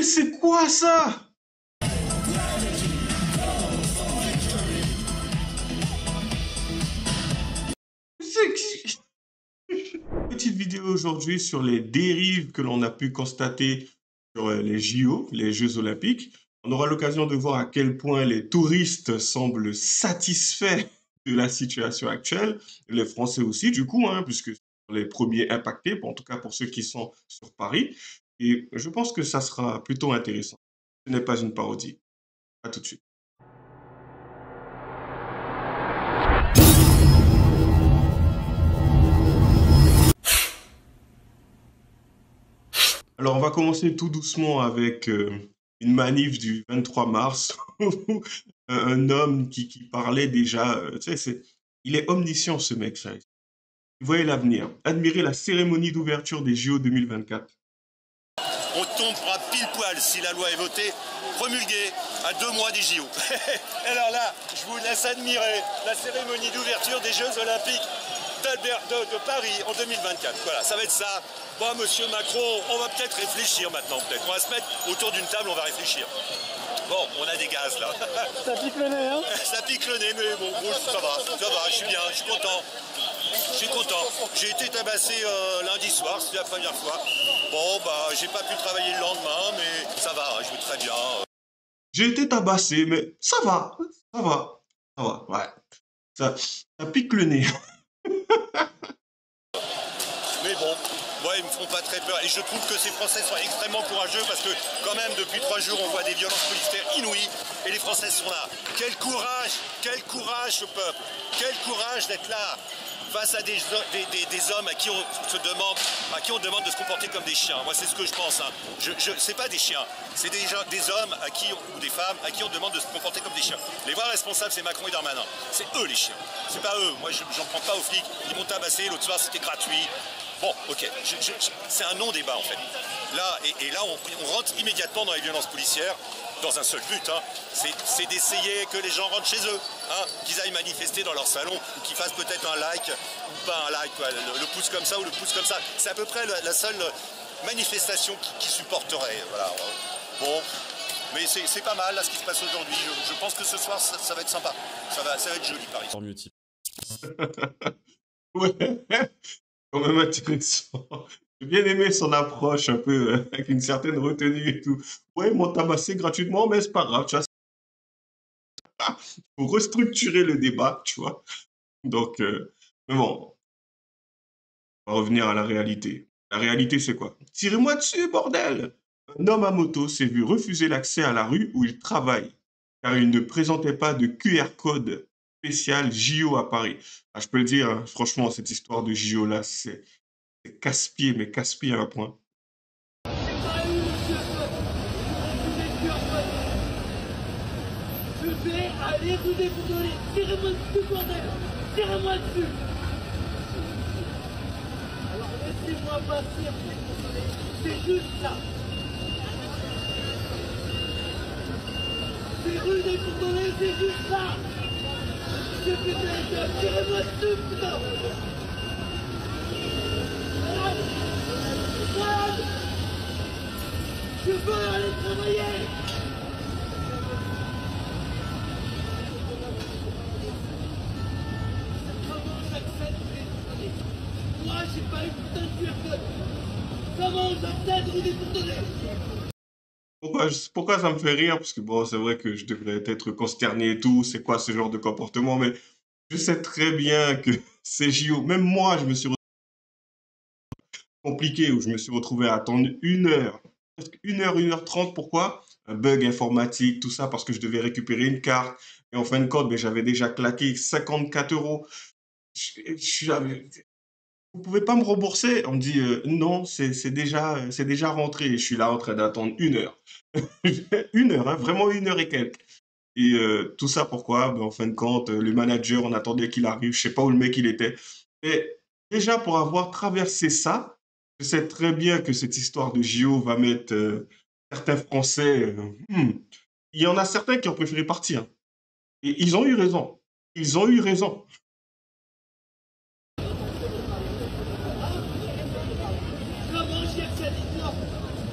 Mais c'est quoi ça? C'est qui? Petite vidéo aujourd'hui sur les dérives que l'on a pu constater sur les JO, les Jeux Olympiques. On aura l'occasion de voir à quel point les touristes semblent satisfaits de la situation actuelle, les Français aussi du coup, hein, puisque ce sont les premiers impactés, en tout cas pour ceux qui sont sur Paris. Et je pense que ça sera plutôt intéressant. Ce n'est pas une parodie. À tout de suite. Alors, on va commencer tout doucement avec une manif du 23 mars. Un homme qui parlait déjà, tu sais, il est omniscient ce mec, ça. Il voyait l'avenir. Admirer la cérémonie d'ouverture des JO 2024. On tombera pile poil si la loi est votée, promulguée à 2 mois des JO. Alors là, je vous laisse admirer la cérémonie d'ouverture des Jeux Olympiques de Paris en 2024. Voilà, ça va être ça. Bon, monsieur Macron, on va peut-être réfléchir maintenant, peut-être. On va se mettre autour d'une table, on va réfléchir. Bon, on a des gaz là. Ça pique le nez, hein? Ça pique le nez, mais bon, ça va, je suis bien, je suis content. Je suis content. J'ai été tabassé lundi soir, c'était la première fois. Bon, bah, j'ai pas pu travailler le lendemain, mais ça va, je vais très bien. J'ai été tabassé, mais ça va, ça va, ça va, ouais. Ça pique le nez. Mais bon, ouais, ils me font pas très peur. Et je trouve que ces Français sont extrêmement courageux parce que quand même, depuis 3 jours, on voit des violences policières inouïes et les Français sont là. Quel courage ce peuple. Quel courage d'être là face à des hommes à qui on se demande, on demande de se comporter comme des chiens. Moi, c'est ce que je pense. Hein. C'est pas des chiens, c'est des hommes ou des femmes à qui on demande de se comporter comme des chiens. Les vrais responsables, c'est Macron et Darmanin. C'est eux les chiens. C'est pas eux. Moi, j'en prends pas aux flics. Ils m'ont tabassé l'autre soir, c'était gratuit. Bon, ok, c'est un non-débat en fait. Là, et là, on rentre immédiatement dans les violences policières, dans un seul but, hein, c'est d'essayer que les gens rentrent chez eux, hein, qu'ils aillent manifester dans leur salon, ou qu'ils fassent peut-être un like, ou pas un like, quoi, le pouce comme ça ou le pouce comme ça. C'est à peu près la seule manifestation qui supporterait. Voilà. Bon, mais c'est pas mal là ce qui se passe aujourd'hui. Je pense que ce soir, ça va être sympa. Ça va être joli, Paris. Tant mieux, type. Ouais, quand même intéressant. J'ai bien aimé son approche un peu avec une certaine retenue et tout. Ouais, ils m'ont tabassé gratuitement, mais c'est pas grave, tu vois. Faut restructurer le débat, tu vois. Donc, mais bon, on va revenir à la réalité. La réalité, c'est quoi? Tirez-moi dessus, bordel! Un homme à moto s'est vu refuser l'accès à la rue où il travaille, car il ne présentait pas de QR code spécial JO à Paris. Ah, je peux le dire, hein, franchement, cette histoire de JO là, c'est casse-pied, mais casse-pied à un point. Je vais aller vous déboulonner. Tirez-moi dessus, bordel. Tirez-moi dessus. Alors laissez-moi passer, c'est juste ça. C'est rue des Bourdonnais, c'est juste ça. C'est putain de gueule, tirez-moi dessus, putain. Malade. Malade. Je veux aller travailler. Moi, j'ai pas eu putain de QR code. Comment j'accède rue des Bourdonnais? Pourquoi ça me fait rire? Parce que bon, c'est vrai que je devrais être consterné et tout, c'est quoi ce genre de comportement, mais je sais très bien que ces JO, même moi, je me suis compliqué, où je me suis retrouvé à attendre 1 heure, presque 1 heure, 1 h 30, pourquoi? Un bug informatique, tout ça, parce que je devais récupérer une carte, et en fin de compte, ben, j'avais déjà claqué 54 euros. Vous pouvez pas me rembourser? On me dit, non, c'est déjà rentré. Je suis là en train d'attendre 1 heure. 1 heure, hein, vraiment 1 heure et quelques. Et tout ça pourquoi? Ben, en fin de compte, le manager, on attendait qu'il arrive, je sais pas où le mec il était. Et déjà, pour avoir traversé ça, je sais très bien que cette histoire de JO va mettre certains Français. Il y en a certains qui ont préféré partir. Et ils ont eu raison. Ils ont eu raison. Comment j'y accède? Non.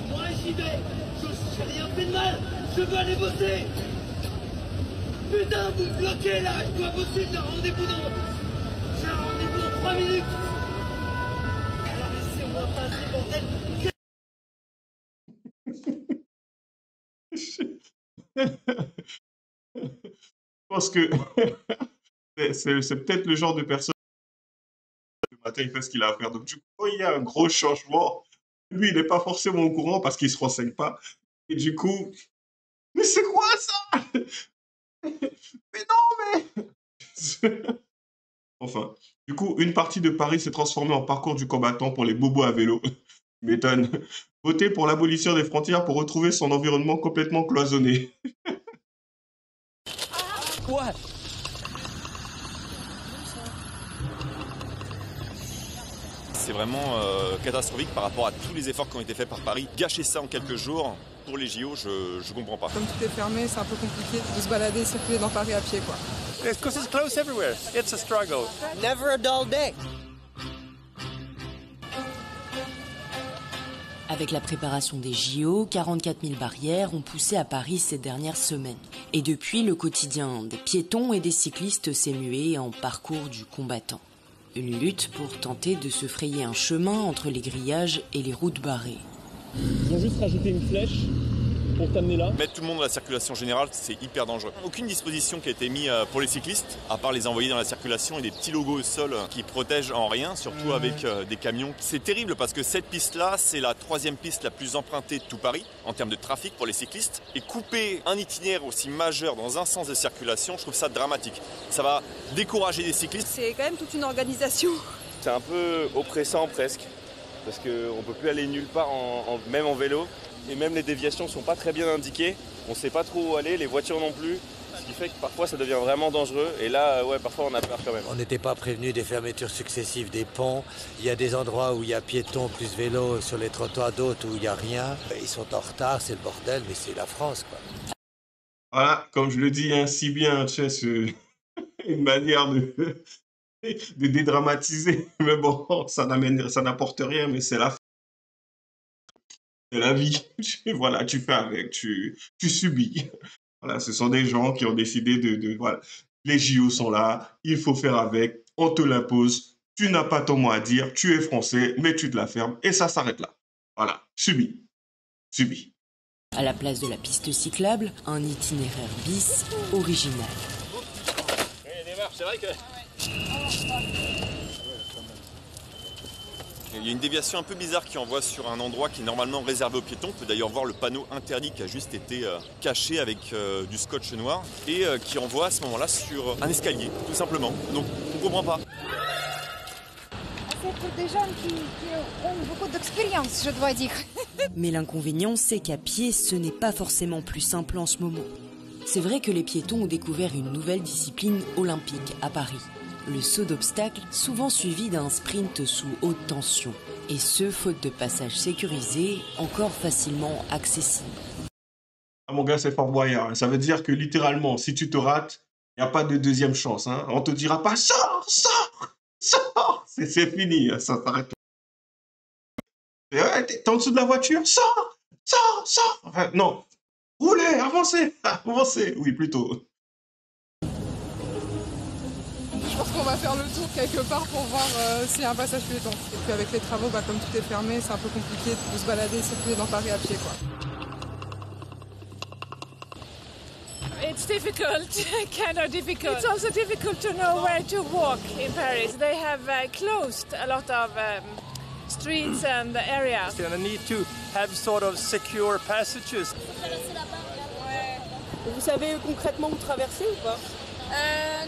Moi, j'y vais. Je J'ai rien fait de mal. Je veux aller bosser. Putain, vous me bloquez là. Je dois bosser. J'ai un rendez-vous dans 3 minutes. Alors laissez-moi passer, bordel. Je pense que c'est peut-être le genre de personne le matin, il fait ce qu'il a à faire. Donc, du coup, quand il y a un gros changement, lui, il n'est pas forcément au courant parce qu'il ne se renseigne pas. Et du coup, mais c'est quoi ça? Mais non, mais... Enfin, du coup, une partie de Paris s'est transformée en parcours du combattant pour les bobos à vélo. M'étonne. Voter pour l'abolition des frontières pour retrouver son environnement complètement cloisonné. Quoi? C'est vraiment catastrophique par rapport à tous les efforts qui ont été faits par Paris. Gâcher ça en quelques jours pour les JO, je comprends pas. Comme tout est fermé, c'est un peu compliqué de se balader et circuler dans Paris à pied, quoi. Because it's closed everywhere. It's a struggle. Never a dull day. Avec la préparation des JO, 44 000 barrières ont poussé à Paris ces dernières semaines. Et depuis, le quotidien des piétons et des cyclistes s'est mué en parcours du combattant. Une lutte pour tenter de se frayer un chemin entre les grillages et les routes barrées. Ils ont juste rajouté une flèche pour t'amener là. Mettre tout le monde dans la circulation générale, c'est hyper dangereux. Aucune disposition qui a été mise pour les cyclistes, à part les envoyer dans la circulation et des petits logos au sol qui protègent en rien, surtout avec des camions. C'est terrible parce que cette piste-là, c'est la 3e piste la plus empruntée de tout Paris en termes de trafic pour les cyclistes. Et couper un itinéraire aussi majeur dans un sens de circulation, je trouve ça dramatique. Ça va décourager les cyclistes. C'est quand même toute une organisation. C'est un peu oppressant presque, parce qu'on ne peut plus aller nulle part, même en vélo. Et même les déviations ne sont pas très bien indiquées. On ne sait pas trop où aller, les voitures non plus. Ce qui fait que parfois ça devient vraiment dangereux. Et là, ouais, parfois on a peur quand même. On n'était pas prévenu des fermetures successives des ponts. Il y a des endroits où il y a piétons plus vélos sur les trottoirs, d'autres où il n'y a rien. Ils sont en retard, c'est le bordel, mais c'est la France, quoi. Voilà, comme je le dis, hein, si bien, tu sais, une manière de dédramatiser. Mais bon, ça n'apporte rien, mais c'est la vie. Voilà, tu fais avec, tu subis. Voilà, ce sont des gens qui ont décidé voilà, les JO sont là, il faut faire avec, on te l'impose, tu n'as pas ton mot à dire, tu es français, mais tu te la fermes, et ça s'arrête là. Voilà, subis. À la place de la piste cyclable, un itinéraire bis original. Il y a des marches, c'est vrai que... Il y a une déviation un peu bizarre qui envoie sur un endroit qui est normalement réservé aux piétons. On peut d'ailleurs voir le panneau interdit qui a juste été caché avec du scotch noir et qui envoie à ce moment-là sur un escalier, tout simplement. Donc on ne comprend pas. C'est des gens qui ont beaucoup d'expérience, je dois dire. Mais l'inconvénient, c'est qu'à pied, ce n'est pas forcément plus simple en ce moment. C'est vrai que les piétons ont découvert une nouvelle discipline olympique à Paris. Le saut d'obstacle, souvent suivi d'un sprint sous haute tension. Et ce, faute de passage sécurisé, encore facilement accessible. Ah, mon gars, c'est Fort Boyard. Ça veut dire que littéralement, si tu te rates, il n'y a pas de deuxième chance. Hein. On ne te dira pas « Sors ! C'est fini, ça s'arrête. Ouais, t'es en dessous de la voiture, sors! Enfin, non, roulez, avancez, oui, plutôt. Je pense qu'on va faire le tour quelque part pour voir s'il y a un passage piéton. Et puis avec les travaux, comme tout est fermé, c'est un peu compliqué de se balader et circuler dans Paris à pied, quoi. It's difficult, kind of difficult. It's also difficult to know where to walk in Paris. They have closed a lot of streets and areas. You're gonna need to have sort of secure passages. Vous savez concrètement où traverser ou pas?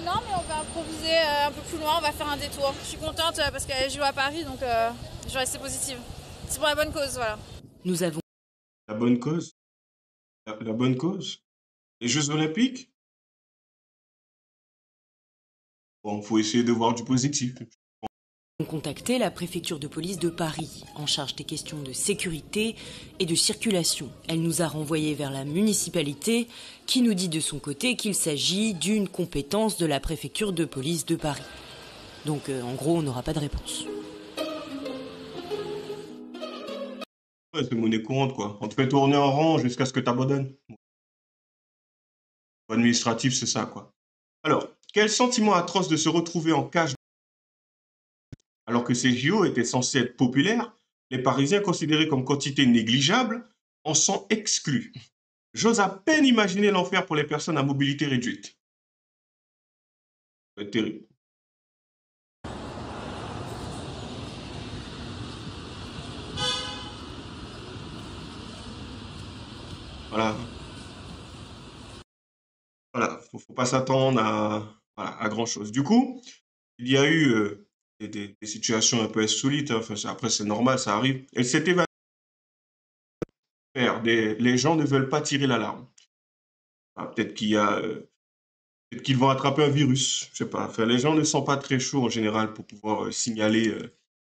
Non, mais on va improviser un peu plus loin, on va faire un détour. Je suis contente parce qu'elle joue à Paris, donc je vais rester positive. C'est pour la bonne cause, voilà. Nous avons... La bonne cause? La bonne cause? Les Jeux Olympiques? Bon, faut essayer de voir du positif. contacté la préfecture de police de Paris, en charge des questions de sécurité et de circulation. Elle nous a renvoyés vers la municipalité, qui nous dit de son côté qu'il s'agit d'une compétence de la préfecture de police de Paris. Donc, en gros, on n'aura pas de réponse. Ouais, c'est monnaie courante, quoi. On te fait tourner en rond jusqu'à ce que tu abandonnes. Administratif, c'est ça, quoi. Alors, quel sentiment atroce de se retrouver en cage alors que ces JO étaient censés être populaires, les Parisiens considérés comme quantité négligeable en sont exclus. J'ose à peine imaginer l'enfer pour les personnes à mobilité réduite. C'est terrible. Voilà. Voilà, faut pas s'attendre voilà, à grand-chose. Du coup, il y a eu des situations un peu insolites, hein. Enfin, après, c'est normal, ça arrive. Elle s'est évanouie. Les gens ne veulent pas tirer l'alarme. Ah, peut-être peut-être qu'ils vont attraper un virus, je sais pas. Enfin, les gens ne sont pas très chauds en général pour pouvoir signaler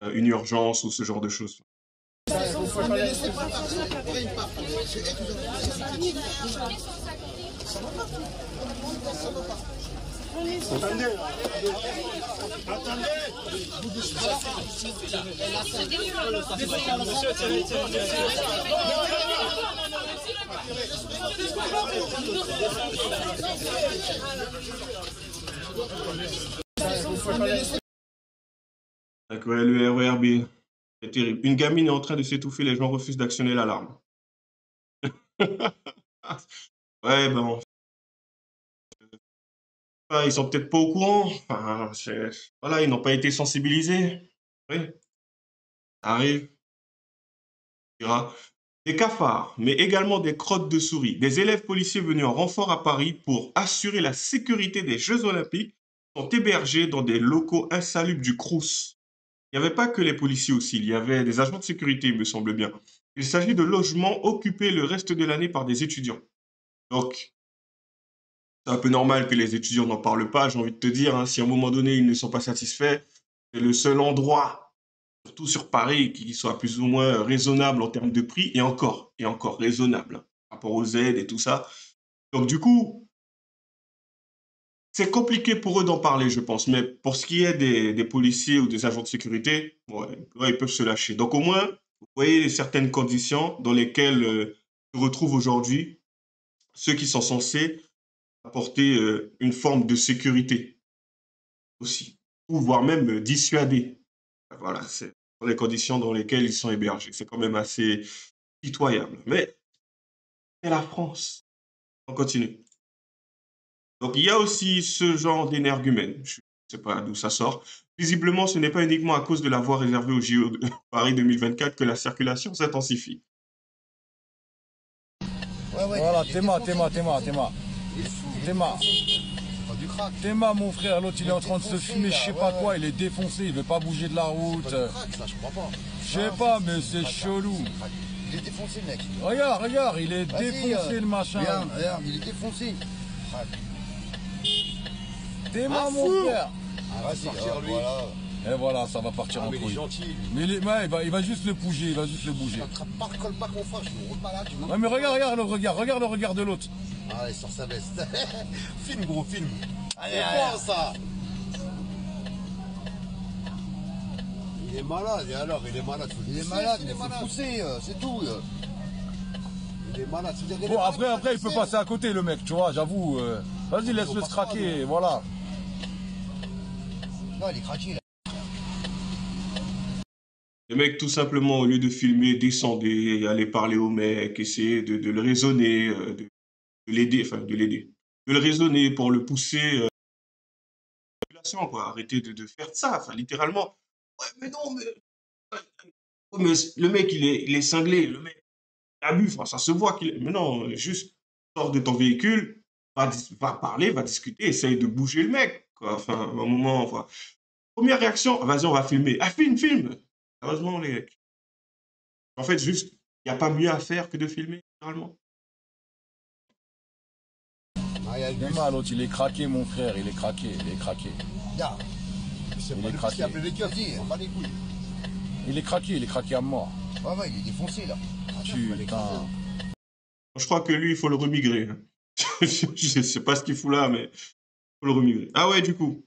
une urgence ou ce genre de choses. D'accord, le RERB, c'est terrible. Une gamine est en train de s'étouffer, les gens refusent d'actionner l'alarme. Ouais, ben, ils sont peut-être pas au courant. Enfin, voilà, ils n'ont pas été sensibilisés. Oui, ça arrive. Des cafards, mais également des crottes de souris. Des élèves policiers venus en renfort à Paris pour assurer la sécurité des Jeux Olympiques sont hébergés dans des locaux insalubres du Crous. Il n'y avait pas que les policiers aussi, il y avait des agents de sécurité, il me semble bien. Il s'agit de logements occupés le reste de l'année par des étudiants. Donc, c'est un peu normal que les étudiants n'en parlent pas, j'ai envie de te dire, hein. Si à un moment donné, ils ne sont pas satisfaits, c'est le seul endroit, surtout sur Paris, qui soit plus ou moins raisonnable en termes de prix, et encore raisonnable, hein, par rapport aux aides et tout ça. Donc, du coup, c'est compliqué pour eux d'en parler, je pense. Mais pour ce qui est des policiers ou des agents de sécurité, ouais, ils peuvent se lâcher. Donc, au moins, vous voyez certaines conditions dans lesquelles se retrouvent aujourd'hui ceux qui sont censés apporter une forme de sécurité aussi, ou voire même dissuader. Voilà, c'est les conditions dans lesquelles ils sont hébergés. C'est quand même assez pitoyable. Mais c'est la France. On continue. Donc, il y a aussi ce genre d'énergumène. Je ne sais pas d'où ça sort. Visiblement, ce n'est pas uniquement à cause de la voie réservée au JO de Paris 2024 que la circulation s'intensifie. Voilà, Théma. Théma, mon frère, l'autre il est en train de se fumer, je sais pas quoi, il est défoncé, il veut pas bouger de la route. Je sais pas, mais c'est chelou. Il est défoncé, le mec. Regarde, il est défoncé, le machin. Regarde, il est défoncé. Théma, mon frère. Va sortir, lui. Et voilà, ça va partir en couille. Il est gentil. Mais il va juste le bouger, Pas le colpac qu'on fasse, je me roule pas là, tu vois. Ouais, mais regarde le regard de l'autre. Ah, il sort sa veste. Filme, gros, filme. Allez, quoi, ça? Il est malade, et alors, il est malade. Il est malade, il faut pousser, c'est tout. Il est malade. Bon, après, il peut passer à côté, le mec, tu vois, j'avoue. Vas-y, laisse-le se craquer, voilà. Non, il est craqué, là. Le mec, tout simplement, au lieu de filmer, descendait, aller parler au mec, essayer de le raisonner, de l'aider, de le raisonner pour le pousser, quoi. Arrêtez de faire ça, enfin, littéralement. Ouais, mais non, mais le mec, il est cinglé, le mec, il abuse, enfin, ça se voit qu'il est. Mais non, juste, sors de ton véhicule, va parler, va discuter, essaye de bouger le mec, quoi. Enfin, à un moment, enfin. Première réaction, vas-y, on va filmer. Ah, filme! Heureusement, les mecs. En fait, juste, il n'y a pas mieux à faire que de filmer, littéralement. Théma, l'autre, il est craqué, mon frère, il est craqué. Regarde. Il est craqué. Il est craqué à mort. Ouais, il est défoncé, là. Putain. Je crois que lui, il faut le remigrer. Je ne sais pas ce qu'il fout là, mais il faut le remigrer. Ah ouais, du coup.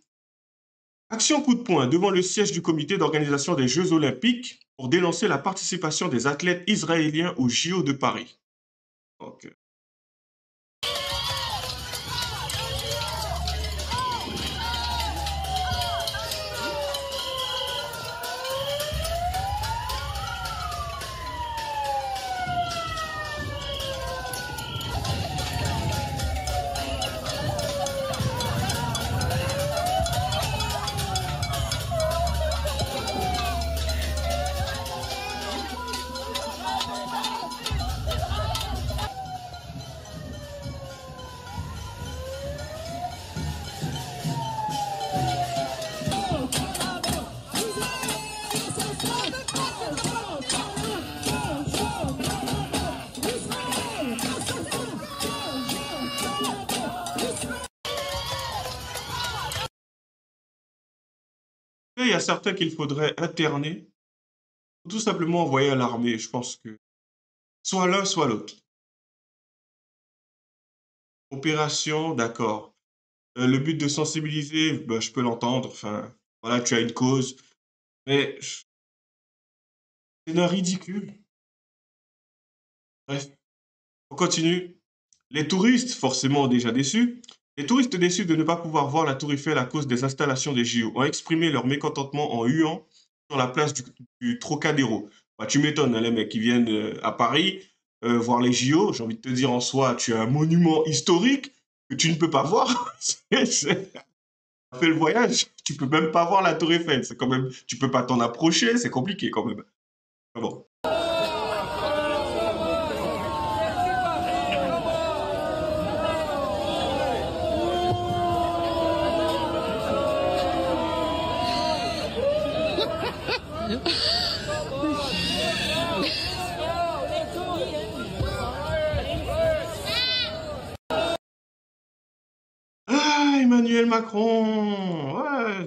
Action coup de poing devant le siège du comité d'organisation des Jeux Olympiques pour dénoncer la participation des athlètes israéliens aux JO de Paris. Donc, il y a certains qu'il faudrait interner, ou tout simplement envoyer à l'armée. Je pense que soit l'un, soit l'autre. Opération, d'accord. Le but de sensibiliser, bah, je peux l'entendre. Enfin, voilà, tu as une cause. Mais c'est d'un ridicule. Bref, on continue. Les touristes, forcément déjà déçus. Les touristes déçus de ne pas pouvoir voir la Tour Eiffel à cause des installations des JO ont exprimé leur mécontentement en huant sur la place du Trocadéro. Bah, tu m'étonnes, hein, les mecs qui viennent à Paris voir les JO. J'ai envie de te dire en soi, tu as un monument historique que tu ne peux pas voir. Fais le voyage, tu peux même pas voir la Tour Eiffel. C'est quand même, tu peux pas t'en approcher, c'est compliqué quand même. Ah bon. Ah, Emmanuel Macron. Ouais.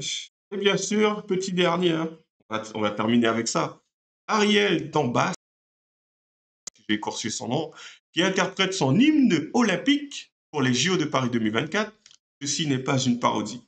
Et bien sûr, petit dernier, hein. On va terminer avec ça. Ariel Dombas, j'ai écorché son nom, qui interprète son hymne olympique pour les JO de Paris 2024. Ceci n'est pas une parodie.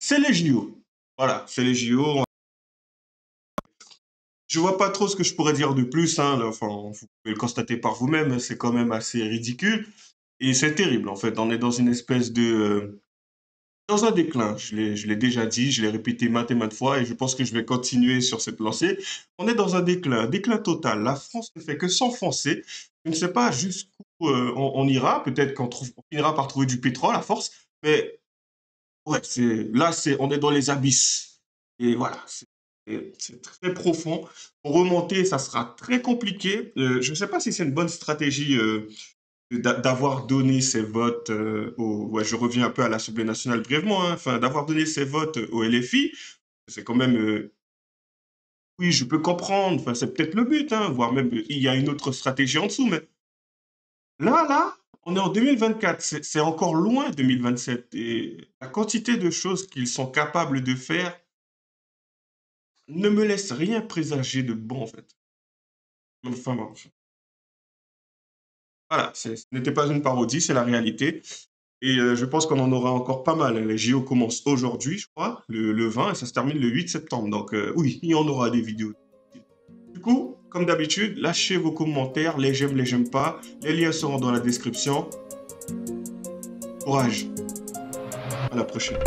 C'est les JO. Voilà, c'est les JO. Je vois pas trop ce que je pourrais dire de plus, hein. Là, enfin, vous pouvez le constater par vous-même, c'est quand même assez ridicule. Et c'est terrible, en fait. On est dans une espèce de... dans un déclin. Je l'ai déjà dit, je l'ai répété maintes et maintes fois, et je pense que je vais continuer sur cette lancée. On est dans un déclin total. La France ne fait que s'enfoncer. Je ne sais pas jusqu'où on ira. Peut-être qu'on finira par trouver du pétrole à force. Mais ouais, on est dans les abysses. Et voilà, c'est très profond. Pour remonter, ça sera très compliqué. Je ne sais pas si c'est une bonne stratégie d'avoir donné ses votes ouais, je reviens un peu à l'Assemblée nationale brièvement, hein, enfin, d'avoir donné ses votes au LFI. C'est quand même, oui, je peux comprendre, enfin, c'est peut-être le but, hein, voire même il y a une autre stratégie en dessous, mais là, on est en 2024, c'est encore loin 2027. Et la quantité de choses qu'ils sont capables de faire ne me laisse rien présager de bon, en fait. Enfin bon. Voilà, ce n'était pas une parodie, c'est la réalité. Et je pense qu'on en aura encore pas mal. Les JO commencent aujourd'hui, je crois, le 20, et ça se termine le 8 septembre. Donc oui, il y en aura des vidéos. Du coup, comme d'habitude, lâchez vos commentaires, les j'aime pas. Les liens seront dans la description. Courage. À la prochaine.